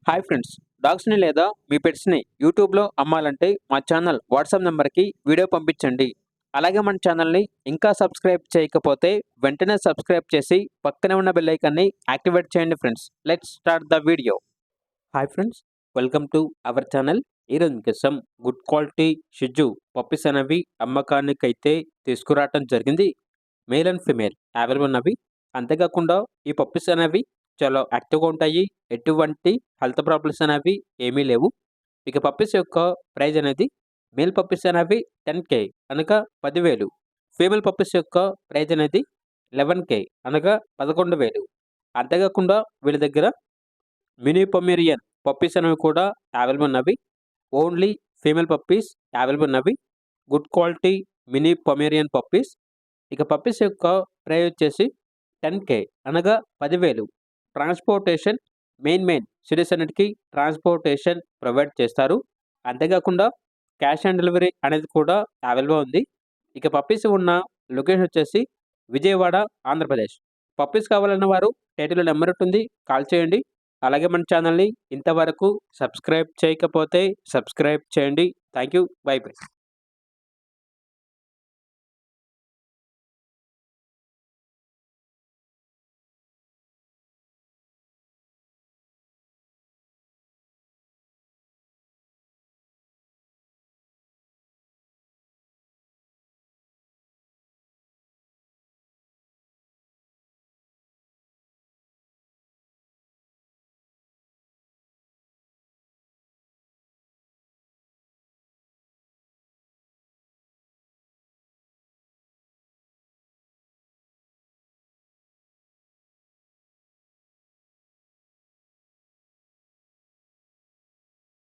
Hi friends, డాగ్స్‌ని లేదా మీ పెట్స్‌ని యూట్యూబ్‌లో అమ్మాలంటే మా ఛానల్ వాట్సాప్ నంబర్‌కి వీడియో పంపించండి. అలాగే మన ఛానల్‌ని ఇంకా సబ్స్క్రైబ్ చేయకపోతే వెంటనే సబ్స్క్రైబ్ చేసి పక్కనే ఉన్న బెల్ ఐకాన్‌ని యాక్టివేట్ చేయండి friends. Let's start the video. Hi friends, welcome to our channel. ఈరోజు మీకోసం గుడ్ క్వాలిటీ షిట్జూ పప్పీస్ అనేవి అమ్మకానికైతే తీసుకురావటం జరిగింది. మేల్ అండ్ ఫీమేల్ అవైలబుల్ ఉన్నవి. అంతేకాకుండా ఈ పప్పీస్ అనేవి చాలా యాక్టివ్‌గా ఉంటాయి. ఎటువంటి హెల్త్ ప్రాబ్లమ్స్ అనేవి ఏమీ లేవు. ఇక పప్పీస్ యొక్క ప్రైస్ అనేది మేల్ పప్పీస్ అనేవి 10,000 అనగా 10,000. ఫీమేల్ పప్పీస్ యొక్క ప్రైస్ అనేది 11,000 అనగా 11,000. అంతేకాకుండా వీళ్ళ దగ్గర మినీ పొమేరియన్ పప్పీస్ అనేవి కూడా అవైలబుల్ ఉన్నవి. ఓన్లీ ఫీమేల్ పప్పీస్ అవైలబుల్ ఉన్నవి. Good quality mini Pomeranian puppies. ఇక పప్పీస్ యొక్క ప్రైస్ వచ్చేసి 10,000 అనగా 10,000. ట్రాన్స్‌పోర్టేషన్ మెయిన్ సిటీస్ అన్నిటికి ట్రాన్స్‌పోర్టేషన్ ప్రొవైడ్ చేస్తారు. అంతేకాకుండా క్యాష్ ఆన్ డెలివరీ అనేది కూడా అవైలబుల్ ఉంది. ఇక పప్పీస్ ఉన్న లొకేషన్ వచ్చేసి విజయవాడ, ఆంధ్రప్రదేశ్. పప్పీస్ కావాలన్న వారు టైటిల్‌లో నంబర్ ఉంటుంది. కాల్ చేయండి. అలాగే మన ఛానల్‌ని ఇంతవరకు సబ్స్క్రైబ్ చేయకపోతే సబ్స్క్రైబ్ చేయండి. Thank you. By by.